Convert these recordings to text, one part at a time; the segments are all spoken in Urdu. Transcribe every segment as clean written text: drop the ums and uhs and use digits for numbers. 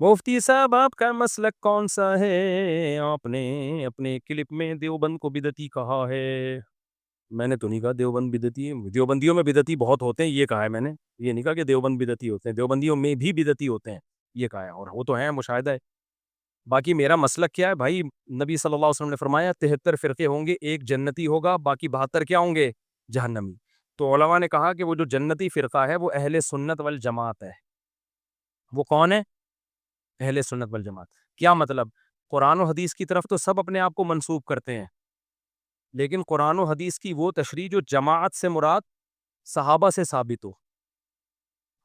مفتی صاحب آپ کا مسلک کون سا ہے؟ آپ نے اپنے کلپ میں دیوبند کو بدعتی کہا ہے۔ میں نے تو نہیں کہا دیوبند بدعتی ہے، دیوبندیوں میں بدعتی بہت ہوتے ہیں یہ کہا ہے میں نے، یہ نہیں کہا کہ دیوبند بدعتی ہوتے ہیں، دیوبندیوں میں بھی بدعتی ہوتے ہیں یہ کہا ہے، اور وہ تو ہیں، مشاہدہ ہے۔ باقی میرا مسلک کیا ہے بھائی؟ نبی صلی اللہ علیہ وسلم نے فرمایا 73 فرقے ہوں گے، ایک جنتی ہوگا، باقی 72 کیا ہوں گے؟ جہنمی۔ تو علماء نے کہا کہ وہ جو جنتی فرقہ ہے وہ اہل سنت والجماعت ہے۔ وہ کون ہے؟ اہل سنت والجماعت۔ کیا مطلب؟ قرآن و حدیث کی طرف تو سب اپنے آپ کو منسوب کرتے ہیں، لیکن قرآن و حدیث کی وہ تشریح جو جماعت سے مراد صحابہ سے ثابت ہو،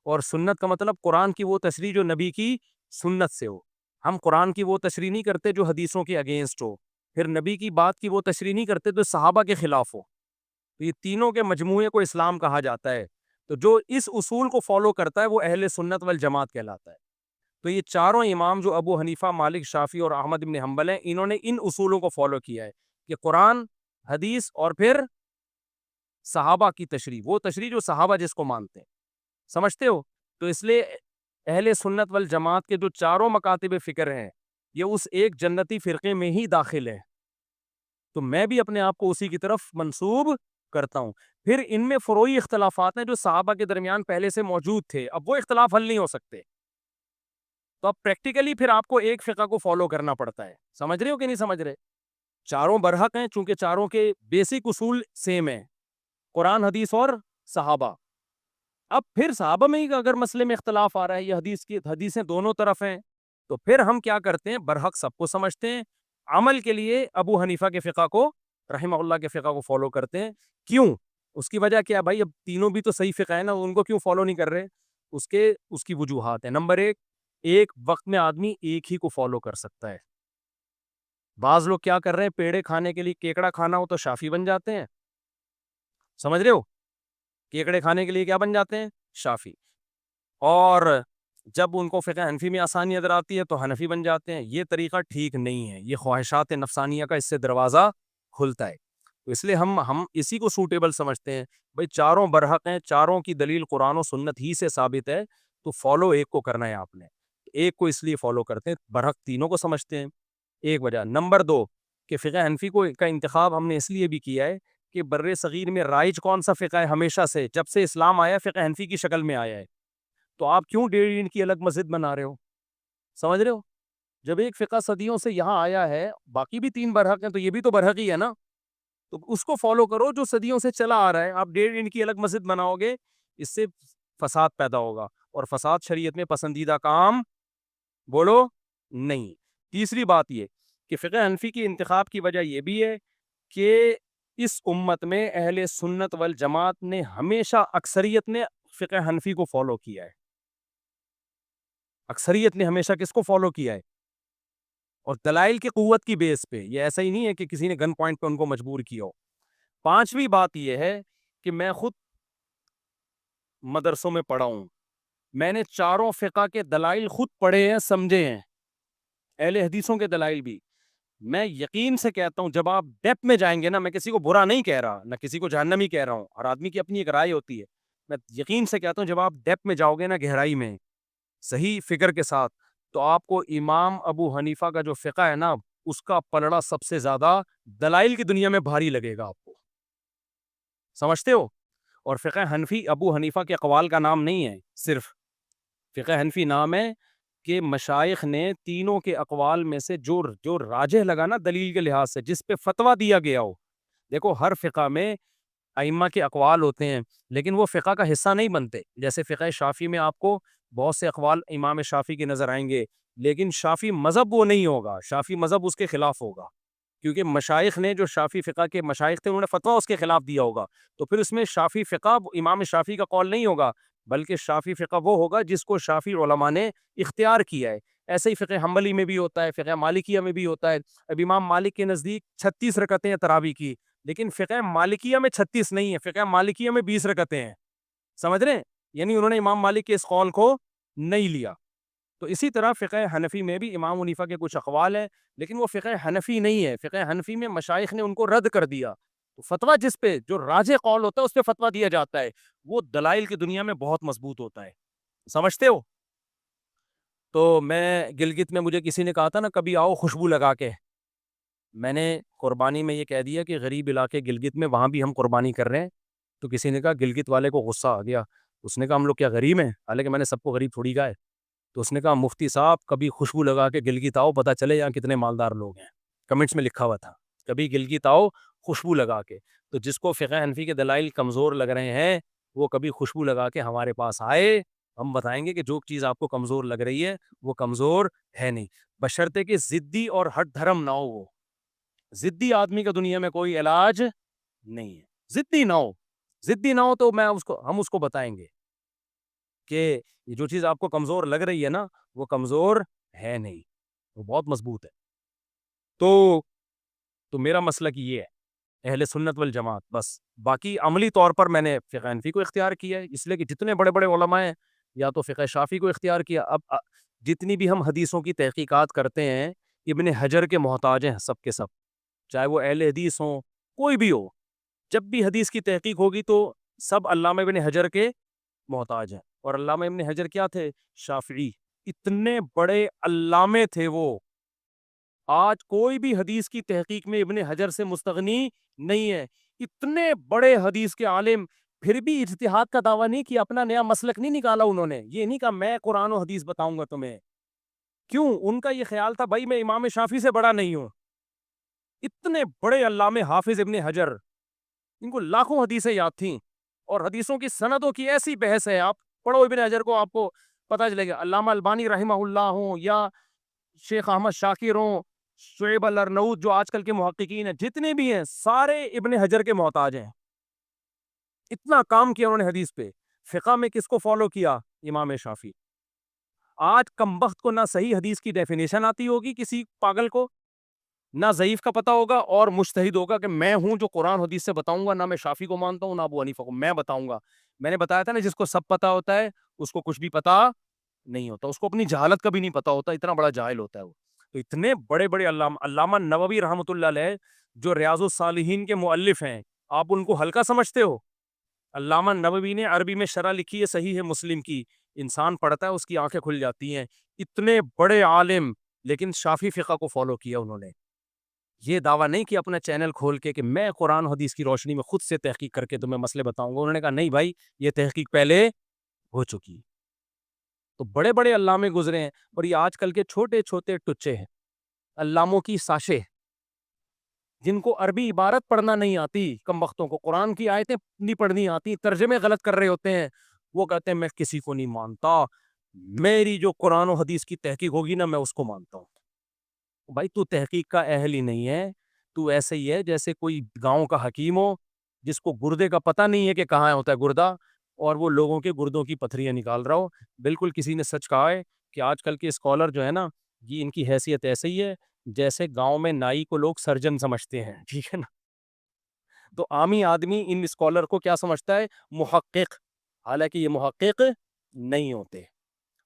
اور سنت کا مطلب قرآن کی وہ تشریح جو نبی کی سنت سے ہو۔ ہم قرآن کی وہ تشریح نہیں کرتے جو حدیثوں کے اگینسٹ ہو، پھر نبی کی بات کی وہ تشریح نہیں کرتے جو صحابہ کے خلاف ہو۔ تو یہ تینوں کے مجموعے کو اسلام کہا جاتا ہے۔ تو جو اس اصول کو فالو کرتا ہے وہ اہل سنت والجماعت کہلاتا ہے۔ تو یہ چاروں امام جو ابو حنیفہ، مالک، شافعی اور احمد بن حنبل ہیں، انہوں نے ان اصولوں کو فالو کیا ہے کہ قرآن، حدیث اور پھر صحابہ کی تشریح، وہ تشریح جو صحابہ جس کو مانتے ہیں، سمجھتے ہو؟ تو اس لیے اہل سنت والجماعت کے جو چاروں مکاتب فکر ہیں یہ اس ایک جنتی فرقے میں ہی داخل ہے۔ تو میں بھی اپنے آپ کو اسی کی طرف منسوب کرتا ہوں۔ پھر ان میں فروعی اختلافات ہیں جو صحابہ کے درمیان پہلے سے موجود تھے، اب وہ اختلاف حل نہیں ہو سکتے، تو اب پریکٹیکلی پھر آپ کو ایک فقہ کو فالو کرنا پڑتا ہے۔ سمجھ رہے ہو کہ نہیں سمجھ رہے؟ چاروں برحق ہیں چونکہ چاروں کے بیسک اصول سیم ہیں، قرآن، حدیث اور صحابہ۔ اب پھر صحابہ میں ہی اگر مسئلے میں اختلاف آ رہا ہے، یہ حدیثیں دونوں طرف ہیں، تو پھر ہم کیا کرتے ہیں؟ برحق سب کو سمجھتے ہیں، عمل کے لیے ابو حنیفہ کے فقہ کو، رحمہ اللہ کے فقہ کو فالو کرتے ہیں۔ کیوں؟ اس کی وجہ کیا بھائی؟ اب تینوں بھی تو صحیح فقہ ہے نا، ان کو کیوں فالو نہیں کر رہے؟ اس کی وجوہات ہیں۔ نمبر ایک وقت میں آدمی ایک ہی کو فالو کر سکتا ہے۔ بعض لوگ کیا کر رہے ہیں؟ پیڑے کھانے کے لیے کیکڑا کھانا ہو تو شافی بن جاتے ہیں، سمجھ رہے ہو؟ کیکڑے کھانے کے لیے کیا بن جاتے ہیں؟ شافی۔ اور جب ان کو فقہ حنفی میں آسانی نظر آتی ہے تو حنفی بن جاتے ہیں۔ یہ طریقہ ٹھیک نہیں ہے، یہ خواہشات نفسانیہ کا اس سے دروازہ کھلتا ہے۔ تو اس لیے ہم اسی کو سوٹیبل سمجھتے ہیں، بھئی چاروں برحق ہیں، چاروں کی دلیل قرآن و سنت ہی سے ثابت ہے، تو فالو ایک کو کرنا ہے آپ نے۔ ایک کو اس لیے فالو کرتے ہیں، برحق تینوں کو سمجھتے ہیں، ایک وجہ۔ نمبر دو کہ فقہ حنفی کا انتخاب ہم نے اس لیے بھی کیا ہے کہ بر صغیر میں رائج کون سا فقہ ہے؟ ہمیشہ سے جب سے اسلام آیا فقہ حنفی کی شکل میں آیا ہے۔ تو آپ کیوں 1.5 کی الگ مسجد بنا رہے ہو؟ سمجھ رہے ہو؟ جب ایک فقہ صدیوں سے یہاں آیا ہے، باقی بھی 3 برحق ہیں، تو یہ بھی تو برحق ہی ہے نا، تو اس کو فالو کرو جو صدیوں سے چلا آ رہا ہے۔ آپ 1.5 کی الگ مسجد بناؤ گے، اس سے فساد پیدا ہوگا، اور فساد شریعت میں پسندیدہ کام بولو نہیں۔ تیسری بات یہ کہ فقہ حنفی کی انتخاب کی وجہ یہ بھی ہے کہ اس امت میں اہل سنت والجماعت نے ہمیشہ، اکثریت نے فقہ حنفی کو فالو کیا ہے۔ اکثریت نے ہمیشہ کس کو فالو کیا ہے؟ اور دلائل کی قوت کی بیس پہ، یہ ایسا ہی نہیں ہے کہ کسی نے گن پوائنٹ پہ ان کو مجبور کیا ہو۔ پانچویں بات یہ ہے کہ میں خود مدرسوں میں پڑھا ہوں، میں نے چاروں فقہ کے دلائل خود پڑھے ہیں، سمجھے ہیں، اہل حدیثوں کے دلائل بھی۔ میں یقین سے کہتا ہوں جب آپ ڈیپ میں جائیں گے نا، میں کسی کو برا نہیں کہہ رہا، نہ کسی کو جہنمی کہہ رہا ہوں، ہر آدمی کی اپنی ایک رائے ہوتی ہے، میں یقین سے کہتا ہوں جب آپ ڈیپ میں جاؤ گے نا، گہرائی میں، صحیح فکر کے ساتھ، تو آپ کو امام ابو حنیفہ کا جو فقہ ہے نا، اس کا پلڑا سب سے زیادہ دلائل کی دنیا میں بھاری لگے گا آپ کو، سمجھتے ہو؟ اور فقہ حنفی ابو حنیفہ کے اقوال کا نام نہیں ہے، صرف فقہ حنفی نام ہے کہ مشائخ نے تینوں کے اقوال میں سے جو راجح لگا نا دلیل کے لحاظ سے، جس پہ فتویٰ دیا گیا ہو۔ دیکھو ہر فقہ میں ائمہ کے اقوال ہوتے ہیں، لیکن وہ فقہ کا حصہ نہیں بنتے۔ جیسے فقہ شافی میں آپ کو بہت سے اقوال امام شافی کے نظر آئیں گے، لیکن شافی مذہب وہ نہیں ہوگا، شافی مذہب اس کے خلاف ہوگا، کیونکہ مشائخ نے جو شافی فقہ کے مشائخ تھے انہوں نے فتویٰ اس کے خلاف دیا ہوگا، تو پھر اس میں شافی فقہ امام شافی کا قول نہیں ہوگا، بلکہ شافی فقہ وہ ہوگا جس کو شافی علماء نے اختیار کیا ہے۔ ایسے ہی فقہ حنبلی میں بھی ہوتا ہے، فقہ مالکیہ میں بھی ہوتا ہے۔ اب امام مالک کے نزدیک 36 رکعتیں ہیں تراویح کی، لیکن فقہ مالکیہ میں 36 نہیں ہے، فقہ مالکیہ میں 20 رکعتیں ہیں، سمجھ رہے ہیں؟ یعنی انہوں نے امام مالک کے اس قول کو نہیں لیا۔ تو اسی طرح فقہ حنفی میں بھی امام حنیفہ کے کچھ اقوال ہیں، لیکن وہ فقہ حنفی نہیں ہے، فقہ حنفی میں مشائخ نے ان کو رد کر دیا۔ تو فتویٰ جس پہ جو راجح قول ہوتا ہے اس پہ فتویٰ دیا جاتا ہے، وہ دلائل کی دنیا میں بہت مضبوط ہوتا ہے، سمجھتے ہو؟ تو میں گلگت میں مجھے کسی نے کہا تھا نا کبھی آؤ خوشبو لگا کے، میں نے قربانی میں یہ کہہ دیا کہ غریب علاقے گلگت میں وہاں بھی ہم قربانی کر رہے ہیں. تو کسی نے کہا گلگت والے کو غصہ آ گیا، اس نے کہا ہم لوگ کیا غریب ہیں؟ حالانکہ میں نے سب کو غریب تھوڑی کہا ہے. تو اس نے کہا مفتی صاحب کبھی خوشبو لگا کے گلگت آؤ، پتہ چلے یہاں کتنے مالدار لوگ ہیں. کمنٹس میں لکھا ہوا تھا کبھی گلگت آؤ خوشبو لگا کے. تو جس کو فقہ حنفی کے دلائل کمزور لگ رہے ہیں وہ کبھی خوشبو لگا کے ہمارے پاس آئے، ہم بتائیں گے کہ جو چیز آپ کو کمزور لگ رہی ہے وہ کمزور ہے نہیں، بشرطے کہ ضدی اور ہٹ دھرم نہ ہو. وہ ضدی آدمی کا دنیا میں کوئی علاج نہیں ہے. ضدی نہ ہو تو ہم اس کو بتائیں گے کہ یہ جو چیز آپ کو کمزور لگ رہی ہے نا وہ کمزور ہے نہیں، وہ بہت مضبوط ہے. تو میرا مسلک یہ ہے اہل سنت والجماعت. بس باقی عملی طور پر میں نے فقہ حنفی کو اختیار کیا ہے، اس لیے کہ جتنے بڑے بڑے علماء ہیں یا تو فقہ شافعی کو اختیار کیا. اب جتنی بھی ہم حدیثوں کی تحقیقات کرتے ہیں ابن حجر کے محتاج ہیں سب کے سب، چاہے وہ اہل حدیث ہوں کوئی بھی ہو. جب بھی حدیث کی تحقیق ہوگی تو سب علامہ ابن حجر کے محتاج ہیں. اور علامہ ابن حجر کیا تھے؟ شافعی. اتنے بڑے علامے تھے وہ، آج کوئی بھی حدیث کی تحقیق میں ابن حجر سے مستغنی نہیں ہے. اتنے بڑے حدیث کے عالم، پھر بھی اجتہاد کا دعویٰ نہیں کیا، اپنا نیا مسلک نہیں نکالا انہوں نے. یہ نہیں کہا میں قرآن و حدیث بتاؤں گا تمہیں. کیوں؟ ان کا یہ خیال تھا بھائی میں امام شافعی سے بڑا نہیں ہوں. اتنے بڑے علامے حافظ ابن حجر، ان کو لاکھوں حدیثیں یاد تھیں اور حدیثوں کی سندوں کی ایسی بحث ہے. آپ پڑھو ابن حجر کو آپ کو پتہ چلے گا. علامہ البانی رحمہ اللہ ہوں یا شیخ احمد شاکر ہوں، شعیب الارناؤوط جو آج کل کے محققین ہیں، جتنے بھی ہیں سارے ابن حجر کے محتاج ہیں. اتنا کام کیا انہوں نے حدیث پہ. فقہ میں کس کو فالو کیا؟ امام شافعی. آج کمبخت کو نہ صحیح حدیث کی ڈیفینیشن آتی ہوگی کسی پاگل کو، نہ ضعیف کا پتہ ہوگا، اور مجتہد ہوگا کہ میں ہوں جو قرآن حدیث سے بتاؤں گا. نہ میں شافعی کو مانتا ہوں نہ ابو حنیفہ کو، میں بتاؤں گا. میں نے بتایا تھا نا جس کو سب پتہ ہوتا ہے اس کو کچھ بھی پتہ نہیں ہوتا، اس کو اپنی جہالت کا بھی نہیں پتہ ہوتا، اتنا بڑا جاہل ہوتا ہے وہ. تو اتنے بڑے بڑے علامہ نووی رحمۃ اللہ علیہ جو ریاض الصالحین کے مؤلف ہیں، آپ ان کو ہلکا سمجھتے ہو؟ علامہ نووی نے عربی میں شرح لکھی ہے صحیح ہے مسلم کی، انسان پڑھتا ہے اس کی آنکھیں کھل جاتی ہیں. اتنے بڑے عالم، لیکن شافعی فقہ کو فالو کیا انہوں نے. یہ دعویٰ نہیں کہ اپنا چینل کھول کے کہ میں قرآن حدیث کی روشنی میں خود سے تحقیق کر کے تمہیں مسئلے بتاؤں گا. انہوں نے کہا نہیں بھائی یہ تحقیق پہلے ہو چکی. تو بڑے بڑے علامے گزرے ہیں، اور یہ آج کل کے چھوٹے چھوٹے ٹچے ہیں علاموں کی ساشے، جن کو عربی عبارت پڑھنا نہیں آتی، کم بختوں کو قرآن کی آیتیں نہیں پڑھنی آتی، ترجمے غلط کر رہے ہوتے ہیں. وہ کہتے ہیں میں کسی کو نہیں مانتا، میری جو قرآن و حدیث کی تحقیق ہوگی نا میں اس کو مانتا ہوں. بھائی تو تحقیق کا اہل ہی نہیں ہے. تو ایسے ہی ہے جیسے کوئی گاؤں کا حکیم ہو جس کو گردے کا پتہ نہیں ہے کہ کہاں ہوتا ہے گردہ، اور وہ لوگوں کے گردوں کی پتھریاں نکال رہا ہو. بالکل کسی نے سچ کہا ہے کہ آج کل کے اسکالر جو ہے نا، یہ ان کی حیثیت ایسے ہی ہے جیسے گاؤں میں نائی کو لوگ سرجن سمجھتے ہیں. ٹھیک ہے نا؟ تو عامی آدمی ان اسکالر کو کیا سمجھتا ہے؟ محقق. حالانکہ یہ محقق نہیں ہوتے.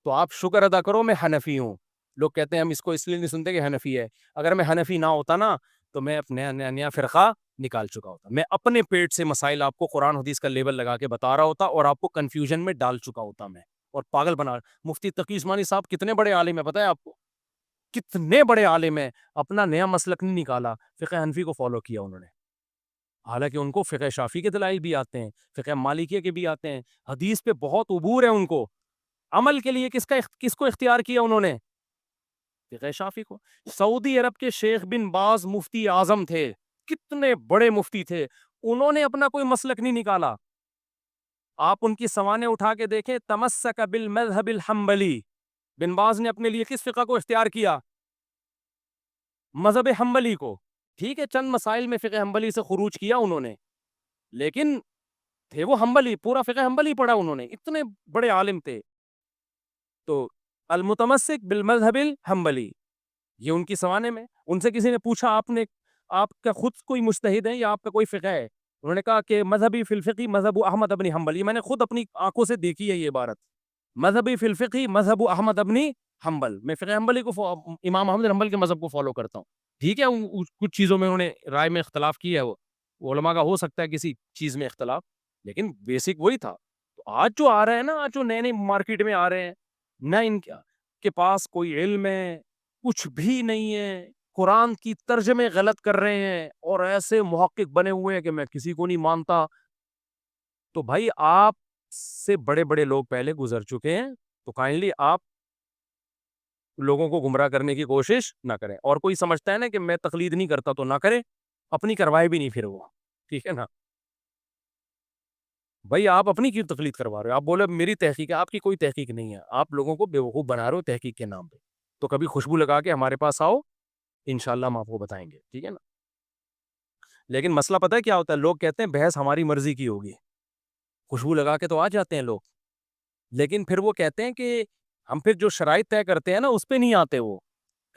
تو آپ شکر ادا کرو میں حنفی ہوں. لوگ کہتے ہیں ہم اس کو اس لیے نہیں سنتے کہ حنفی ہے. اگر میں حنفی نہ ہوتا نا تو میں اپنے نیا فرقہ نکال چکا ہوتا. میں اپنے پیٹ سے مسائل آپ کو قرآن حدیث کا لیبل لگا کے بتا رہا ہوتا اور آپ کو کنفیوژن میں ڈال چکا ہوتا میں، اور پاگل بنا. مفتی تقی عثمانی صاحب کتنے بڑے عالم ہیں پتہ ہے آپ کو؟ کتنے بڑے عالم ہیں، اپنا نیا مسلک نہیں نکالا، فقہ حنفی کو فالو کیا انہوں نے. حالانکہ ان کو فقہ شافعی کے دلائل بھی آتے ہیں، فقہ مالکیہ کے بھی آتے ہیں، حدیث پہ بہت عبور ہے ان کو. عمل کے لیے کس کو اختیار کیا انہوں نے؟ فقہ شافعی کو. سعودی عرب کے شیخ بن باز مفتی اعظم تھے، کتنے بڑے مفتی تھے، انہوں نے اپنا کوئی مسلک نہیں نکالا. آپ ان کی سوانح اٹھا کے دیکھیں، تمسک بالمذہب الحنبلی. بن باز نے اپنے لیے کس فقہ کو اختیار کیا؟ مذہب حنبلی کو. ٹھیک ہے چند مسائل میں فقہ حنبلی سے خروج کیا انہوں نے، لیکن تھے وہ حنبلی، پورا فقہ حنبلی پڑھا انہوں نے، اتنے بڑے عالم تھے. تو المتمسک بالمذہب الحنبلی یہ ان کی سوانح میں. ان سے کسی نے پوچھا آپ کا خود کوئی مجتہد ہے یا آپ کا کوئی فقہ ہے؟ انہوں نے کہا کہ مذہبی فی الفقہ مذہب احمد ابن حنبل. یہ میں نے خود اپنی آنکھوں سے دیکھی ہے یہ عبارت، مذہبی فی الفقہ مذہب احمد ابن حنبل. میں فقہ حنبلی کو امام احمد بن حنبل کے مذہب کو فالو کرتا ہوں. ٹھیک ہے کچھ چیزوں میں انہوں نے رائے میں اختلاف کیا ہے، وہ علماء کا ہو سکتا ہے کسی چیز میں اختلاف، لیکن بیسک وہی تھا. تو آج جو آ رہا ہے نا، آج جو نئے نئے مارکیٹ میں آ رہے ہیں، نہ ان کا کے پاس کوئی علم ہے کچھ بھی نہیں ہے, قرآن کی ترجمے غلط کر رہے ہیں اور ایسے محقق بنے ہوئے ہیں کہ میں کسی کو نہیں مانتا. تو بھائی آپ سے بڑے بڑے لوگ پہلے گزر چکے ہیں, تو کائنڈلی آپ لوگوں کو گمراہ کرنے کی کوشش نہ کریں. اور کوئی سمجھتا ہے نا کہ میں تقلید نہیں کرتا تو نہ کرے, اپنی کروائے بھی نہیں پھر وہ, ٹھیک ہے نا. بھائی آپ اپنی کیوں تقلید کروا رہے ہو؟ آپ بولے میری تحقیق ہے, آپ کی کوئی تحقیق نہیں ہے, آپ لوگوں کو بیوقوف بنا رہے ہو تحقیق کے نام پہ. تو کبھی خوشبو لگا کے ہمارے پاس آؤ, انشاءاللہ ہم آپ کو بتائیں گے, ٹھیک ہے نا. لیکن مسئلہ پتہ ہے کیا ہوتا ہے, لوگ کہتے ہیں بحث ہماری مرضی کی ہوگی, خوشبو لگا کے تو آ جاتے ہیں لوگ, لیکن پھر وہ کہتے ہیں کہ ہم پھر جو شرائط طے کرتے ہیں نا اس پہ نہیں آتے. وہ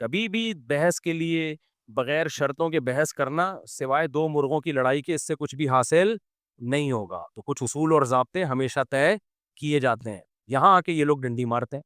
کبھی بھی بحث کے لیے بغیر شرطوں کے بحث کرنا سوائے دو مرغوں کی لڑائی کے اس سے کچھ بھی حاصل نہیں ہوگا. تو کچھ اصول اور ضابطے ہمیشہ طے کیے جاتے ہیں, یہاں آ کے یہ لوگ ڈنڈی مارتے ہیں.